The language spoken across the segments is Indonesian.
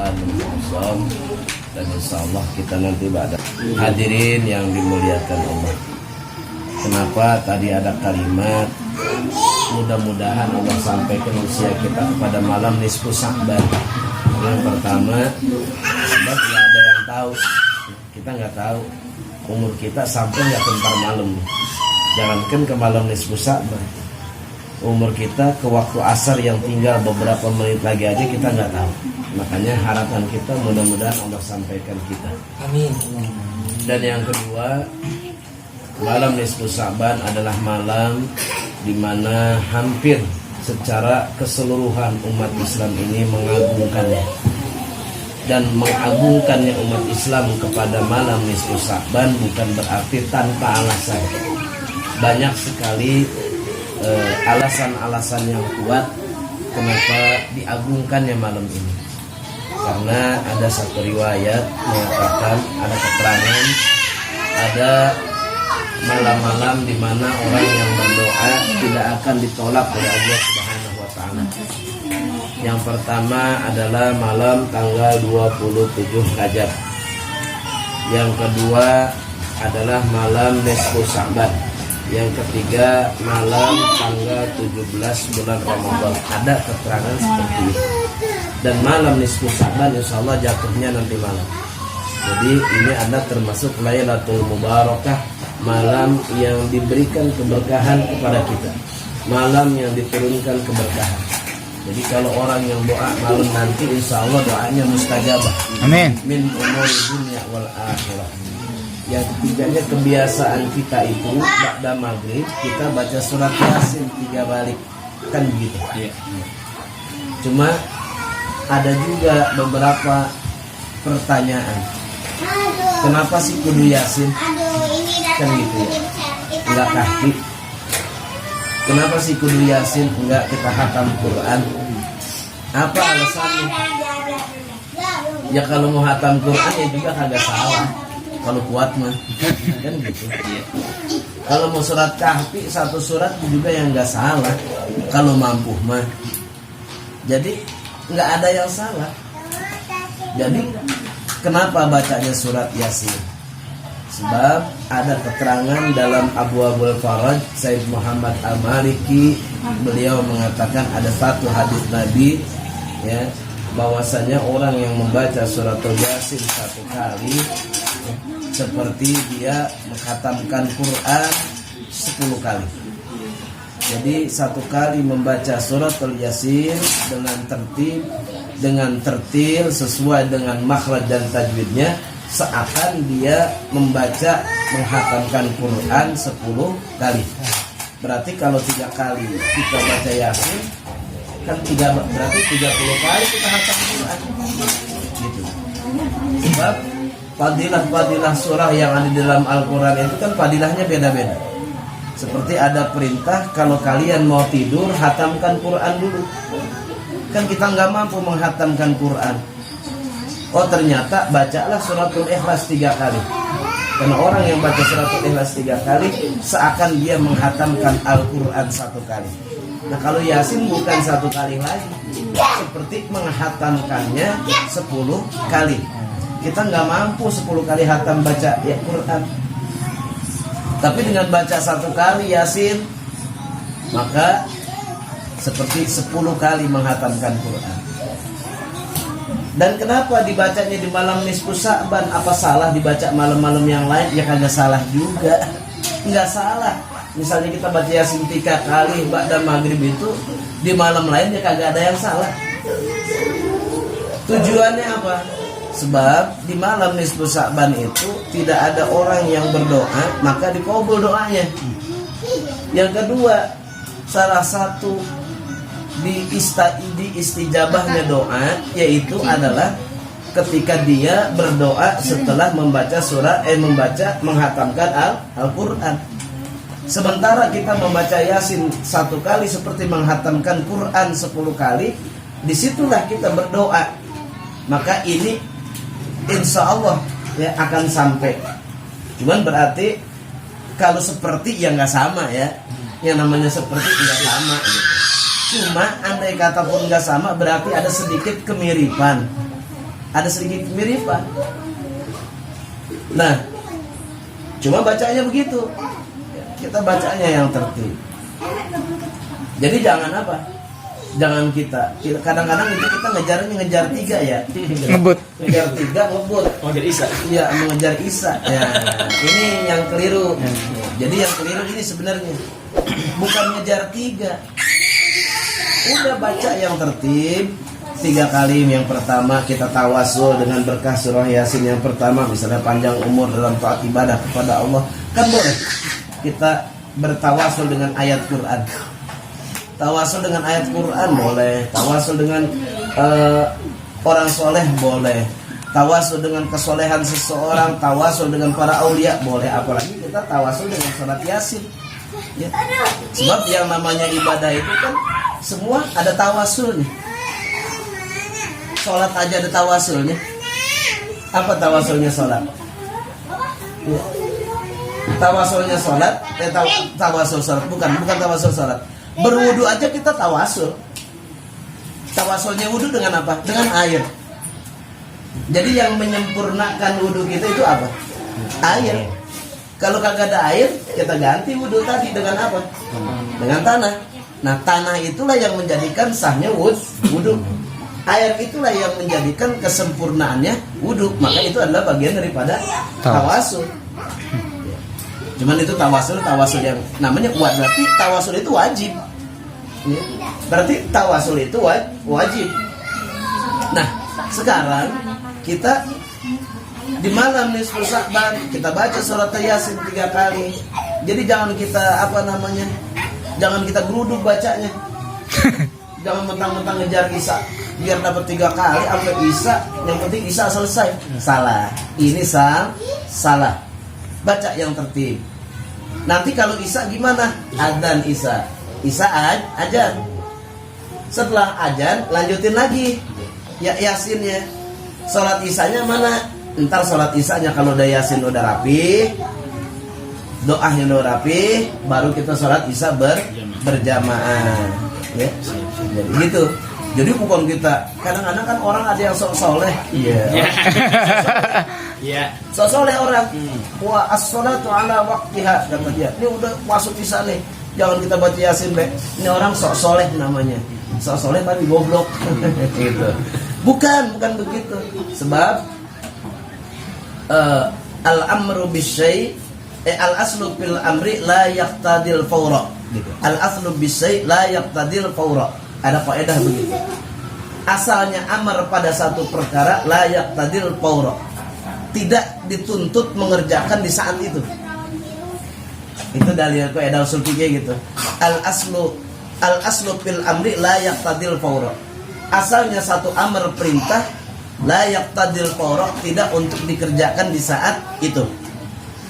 Ramadan Muharram, dan insya Allah kita nanti pada hadirin yang dimuliakan Allah. Kenapa tadi ada kalimat mudah-mudahan Allah sampaikan usia kita kepada malam nisfu Sya'ban. Yang pertama, sebab nggak ada yang tahu, kita nggak tahu umur kita sampai nggak bentar malam. Jangankan ke malam nisfu Sya'ban, umur kita ke waktu asar yang tinggal beberapa menit lagi aja kita nggak tahu. Makanya harapan kita mudah-mudahan Allah sampaikan kita. Amin. Dan yang kedua, malam nisfu Sya'ban adalah malam di mana hampir secara keseluruhan umat Islam ini mengagungkannya. Dan mengagungkannya umat Islam kepada malam nisfu Sya'ban bukan berarti tanpa alasan. Banyak sekali alasan-alasan yang kuat kenapa diagungkannya malam ini. Karena ada satu riwayat mengatakan, ada keterangan, ada malam-malam di mana orang yang berdoa tidak akan ditolak oleh Allah Subhanahu wa taala. Yang pertama adalah malam tanggal 27 Rajab. Yang kedua adalah malam nisfu Sya'ban. Yang ketiga malam tanggal 17 bulan Ramadan. Ada keterangan seperti itu. Dan malam nisfu Sya'ban insyaallah jatuhnya nanti malam. Jadi ini ada termasuk Lailatul Mubarakah, malam yang diberikan keberkahan kepada kita, malam yang diturunkan keberkahan. Jadi kalau orang yang doa malam nanti insya Allah doanya mustajabah. Amin. Min umuri dunya wal akhirah. Yang ketiganya, kebiasaan kita itu ba'da maghrib kita baca surat Yasin 3 balik, kan begitu. Cuma ada juga beberapa pertanyaan. Kenapa sih kudu Yasin? Kan gitu ya. Enggak kaki. Kenapa sih kudu Yasin? Enggak kita khatam Quran. Apa alasannya? Ya kalau mau khatam Quran ya juga kagak salah. Kalau kuat mah kan gitu. Kalau mau surat Kahfi satu surat juga yang enggak salah. Kalau mampu mah. Jadi enggak ada yang salah. Jadi kenapa bacanya surat Yasin? Sebab ada keterangan dalam Abwaabul Faraj Said Muhammad Al-Maliki, beliau mengatakan ada satu hadis Nabi ya, bahwasanya orang yang membaca surat Yasin satu kali seperti dia mengkhatamkan Quran 10 kali. Jadi satu kali membaca surat Yasin dengan tertil sesuai dengan makhraj dan tajwidnya, seakan dia menghatamkan Quran 10 kali. Berarti kalau 3 kali kita baca Yasin kan berarti 30 kali kita hatam Quran gitu. Sebab fadilah surah yang ada di dalam Al-Quran itu kan fadilahnya beda-beda. Seperti ada perintah kalau kalian mau tidur hatamkan Quran dulu. Kan kita nggak mampu menghatamkan Quran. Oh ternyata bacalah suratul Ikhlas 3 kali. Karena orang yang baca suratul Ikhlas 3 kali seakan dia menghatamkan Al-Quran 1 kali. Nah kalau Yasin bukan 1 kali lagi, seperti menghatamkannya 10 kali. Kita nggak mampu 10 kali hatam baca ya Quran. Tapi dengan baca 1 kali Yasin, maka seperti 10 kali menghatamkan Quran. Dan kenapa dibacanya di malam nisfu Sya'ban? Apa salah dibaca malam-malam yang lain? Ya kagak salah juga. Enggak salah. Misalnya kita baca Yasin 3 kali ba'da maghrib itu di malam lain ya kagak ada yang salah. Tujuannya apa? Sebab di malam nisfu Sya'ban itu tidak ada orang yang berdoa maka dikabul doanya. Yang kedua, salah satu di istijabahnya doa yaitu adalah ketika dia berdoa setelah membaca menghatamkan Al-Quran. Sementara kita membaca Yasin 1 kali seperti menghatamkan Quran 10 kali, disitulah kita berdoa. Maka ini insya Allah ya akan sampai. Cuman berarti kalau seperti ya nggak sama ya. Yang namanya seperti tidak sama gitu. Cuma andai kata pun nggak sama berarti ada sedikit kemiripan. ada sedikit kemiripan. Nah, cuma bacanya begitu. Kita bacanya yang tertib. Jadi jangan apa? Jangan kita kadang-kadang itu kita ngejar 3 ya. Ngebut. Ngejar 3 ngebut. Ngejar Isa. Iya, mengejar Isa. Ya, ini yang keliru. Jadi yang keliru ini sebenarnya bukan ngejar 3. Udah baca yang tertib 3 kali. Yang pertama kita tawasul dengan berkah surah Yasin yang pertama, misalnya panjang umur dalam taat ibadah kepada Allah, kan boleh kita bertawasul dengan ayat Quran. Tawasul dengan ayat Quran boleh, tawasul dengan orang soleh boleh, tawasul dengan kesolehan seseorang, tawasul dengan para aulia boleh, apalagi kita tawasul dengan salat Yasin ya. Sebab yang namanya ibadah itu kan semua ada tawasulnya. Sholat aja ada tawasulnya. Apa tawasulnya sholat? Ya. Tawasulnya sholat, tawasul sholat bukan tawasul sholat. Berwudu aja kita tawasul. Tawasulnya wudu dengan apa? Dengan air. Jadi yang menyempurnakan wudu kita itu apa? Air. Kalau kagak ada air, kita ganti wudu tadi dengan apa? Dengan tanah. Nah, tanah itulah yang menjadikan sahnya wudu. Air itulah yang menjadikan kesempurnaannya wudu. Maka itu adalah bagian daripada tawasul. Cuman itu tawasul yang namanya kuat, berarti tawasul itu wajib. Ya. Berarti tawasul itu wajib. Nah, sekarang kita di malam nisfu Sya'ban kita baca surat Yasin 3 kali. Jadi jangan kita jangan kita geruduk bacanya. Jangan mentang-mentang ngejar Isa biar dapat 3 kali sampai Isa, yang penting Isa selesai. Salah. Ini salah. Baca yang tertib. Nanti kalau Isa gimana? Adzan Isa ajan. Setelah ajan lanjutin lagi ya Yasinnya. Salat Isanya mana? Ntar salat Isanya kalau udah Yasin udah rapi, doanya udah rapi, baru kita salat Isa berjamaah. Ya. Jadi gitu. Jadi bukan kita, kadang-kadang kan orang ada yang sok soleh. Iya. Iya. Sok soleh orang. Wa as-sholatu ala waqtiha, kata dia. Ini udah masuk Isa nih. Jangan kita baca Yasin, Be. Ini orang sok soleh namanya. Sok soleh tapi goblok. Gitu. Bukan begitu. Sebab al-amru bisyai' al-aslu fil amri la yaqtadil fawra. Gitu. Al-aslu bisyai' la yaqtadil fawra. Ada faedah begitu. Asalnya amar pada satu perkara layak tadil fawra. Tidak dituntut mengerjakan di saat itu. Itu dalil faedah usul fikih gitu. Al aslu fil amri layak tadil fawra. Asalnya satu amar perintah layak tadil fawra, tidak untuk dikerjakan di saat itu.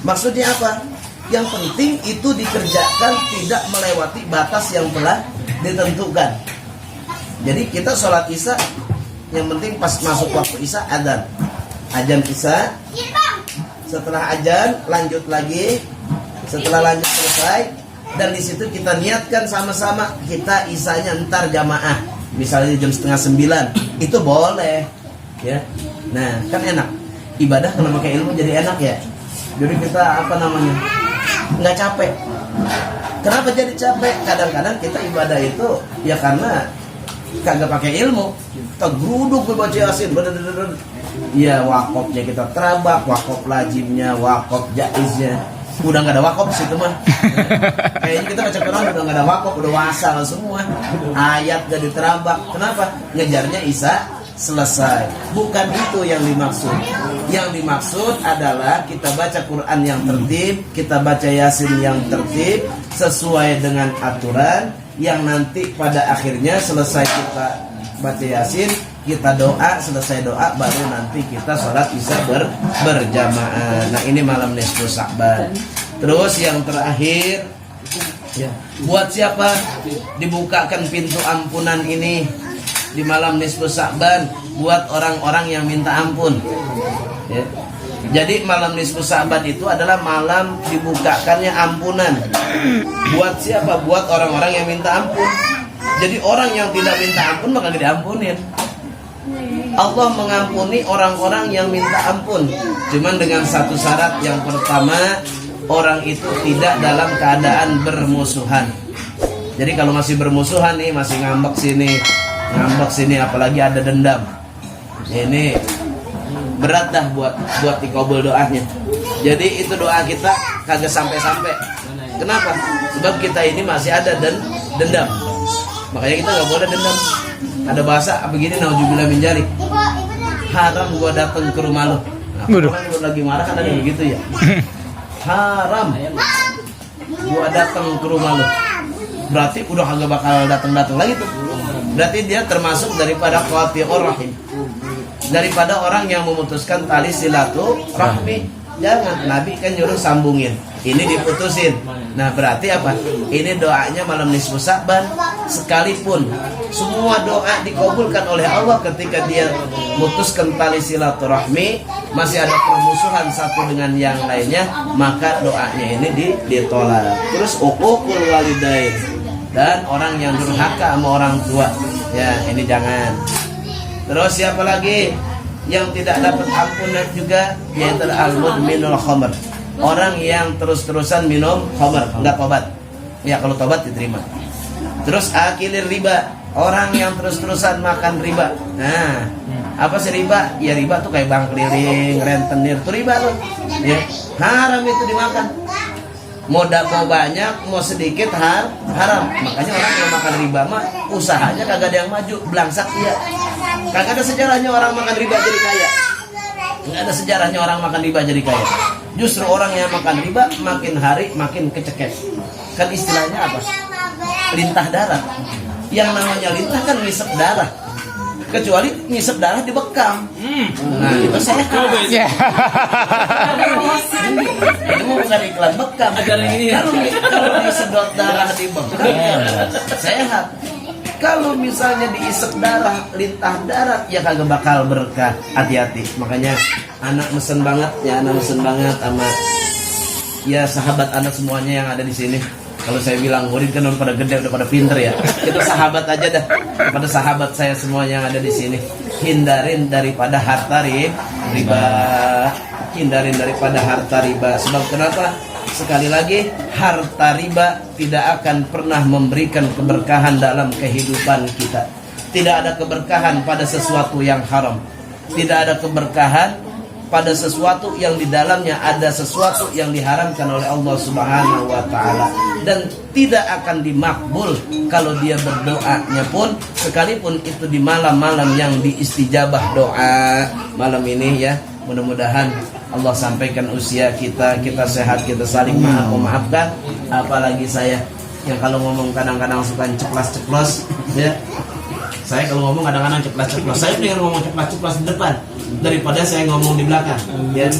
Maksudnya apa? Yang penting itu dikerjakan tidak melewati batas yang telah ditentukan. Jadi kita sholat Isya, yang penting pas masuk waktu Isya ajan Isya. Setelah ajan lanjut lagi. Setelah lanjut selesai, dan di situ kita niatkan sama-sama kita Isyanya ntar jamaah. Misalnya jam 8:30, itu boleh. Ya, nah kan enak. Ibadah kalau pakai ilmu jadi enak ya. Jadi kita nggak capek. Kenapa jadi capek? Kadang-kadang kita ibadah itu ya karena kagak pakai ilmu, kita geruduk baca Yasin, ya wakofnya kita terabak, wakof lazimnya, wakof jaiznya, udah nggak ada wakof situ mah. Kayaknya kita baca Quran udah nggak ada wakof, udah wasal semua, ayat jadi terabak. Kenapa? Ngejarnya Isa selesai. Bukan itu yang dimaksud. Yang dimaksud adalah kita baca Quran yang tertib, kita baca Yasin yang tertib sesuai dengan aturan, yang nanti pada akhirnya selesai kita baca Yasin, kita doa, selesai doa baru nanti kita sholat Isya berjamaah. Nah, ini malam nisfu Sya'ban. Terus yang terakhir ya, buat siapa dibukakan pintu ampunan ini di malam nisfu Sya'ban? Buat orang-orang yang minta ampun ya. Jadi malam nisfu Sya'ban itu adalah malam dibukakannya ampunan. Buat siapa? Buat orang-orang yang minta ampun. Jadi orang yang tidak minta ampun maka diampunin. Allah mengampuni orang-orang yang minta ampun, cuman dengan satu syarat. Yang pertama, orang itu tidak dalam keadaan bermusuhan. Jadi kalau masih bermusuhan nih, masih ngambek sini, apalagi ada dendam, ini berat dah buat dikabul doanya. Jadi itu doa kita kagak sampai-sampai. Kenapa? Sebab kita ini masih ada dendam. Makanya kita nggak boleh dendam. Ada bahasa begini, nauzubillah min dzalik. Haram gua datang ke rumah lo. Nah, orang lagi marah kan ada begitu ya. Haram gua datang ke rumah lo. Berarti udah kagak bakal datang lagi tuh. Berarti dia termasuk daripada qati'ur rahim. Daripada orang yang memutuskan tali silaturahmi. Jangan, Nabi kan nyuruh sambungin, ini diputusin. Nah berarti apa? Ini doanya malam nisfu Sa'ban. Sekalipun semua doa dikabulkan oleh Allah, ketika dia memutuskan tali silaturahmi, masih ada permusuhan satu dengan yang lainnya, maka doanya ini ditolak. Terus uququl walidain, dan orang yang durhaka sama orang tua, ya ini jangan. Terus siapa lagi yang tidak dapat ampunan juga, yaitu al-mudminul khamr, orang yang terus-terusan minum khamr, enggak tobat. Ya kalau tobat diterima. Terus akilir riba, orang yang terus-terusan makan riba. Nah, apa sih riba? Ya riba tuh kayak bank keliling, rentenir, tuh riba tuh. Ya, haram itu dimakan. Mau banyak, mau sedikit haram. Makanya orang yang makan riba mah usahanya kagak ada yang maju, belangsak dia. Kagak ada sejarahnya orang makan riba jadi kaya. Nggak ada sejarahnya orang makan riba jadi kaya. Justru orang yang makan riba makin hari makin kecekek. Kan istilahnya apa? Lintah darah. Yang namanya lintah kan ngisep darah. Kecuali ngisep darah dibekam. Nah itu saya itu bukan iklan bekam. Kalau disedot darah dibekam sehat. Kalau misalnya diisep darah, lintah darah, ya kagak bakal berkah. Hati-hati. Makanya anak mesen banget sama ya sahabat anak semuanya yang ada di sini. Kalau saya bilang murid kan udah pada gede, udah pada pinter ya. Kita sahabat aja dah. Kepada sahabat saya semua yang ada di sini, hindarin daripada harta riba. Hindarin daripada harta riba. Sebab kenapa? Sekali lagi, harta riba tidak akan pernah memberikan keberkahan dalam kehidupan kita. Tidak ada keberkahan pada sesuatu yang haram. Tidak ada keberkahan pada sesuatu yang di dalamnya ada sesuatu yang diharamkan oleh Allah Subhanahu wa taala, dan tidak akan dimakbul kalau dia berdoanya pun, sekalipun itu di malam-malam yang diistijabah doa. Malam ini ya, mudah-mudahan Allah sampaikan usia kita sehat, kita saling memaafkan. Apalagi saya yang kalau ngomong kadang-kadang suka ceplas-ceplos ya. Saya kalau ngomong kadang-kadang ceplas-ceplos. Saya pengen ngomong ceplas-ceplos di depan daripada saya ngomong di belakang. Ya,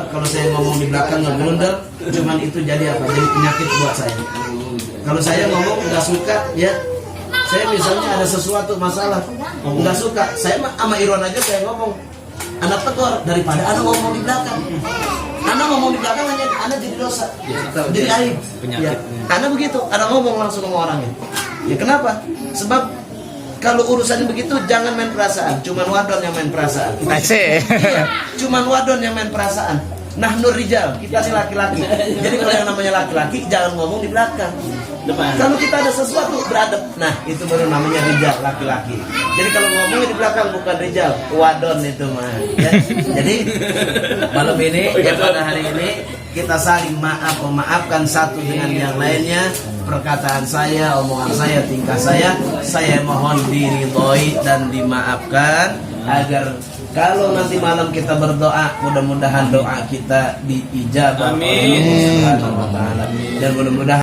kalau saya ngomong di belakang ngegelundel, cuman itu jadi apa? Jadi penyakit buat saya. Kalau saya ngomong nggak suka, ya saya misalnya ada sesuatu masalah nggak suka, saya sama Irwan aja saya ngomong, anak tegur daripada anak ngomong di belakang. Anak ngomong di belakang hanya anak jadi dosa, jadi aib. Ya, anak begitu, anak ngomong langsung sama orangnya. Ya kenapa? Sebab kalau urusan begitu jangan main perasaan. Cuman wadon yang main perasaan. Iya, cuman wadon yang main perasaan. Nah nur rijal, kita nih laki-laki. Jadi kalau yang namanya laki-laki jangan ngomong di belakang. Kalau kita ada sesuatu beradab, nah itu baru namanya rijal, laki-laki. Jadi kalau ngomongnya di belakang bukan rijal, wadon itu mah. Ya. Jadi malam ini, ya pada hari ini kita saling memaafkan satu dengan yang lainnya. Perkataan saya, omongan saya, tingkah saya mohon diridhoi dan dimaafkan, agar kalau nanti malam kita berdoa, mudah-mudahan doa kita diijabah oleh Allah Subhanahu wa taala, dan mudah-mudahan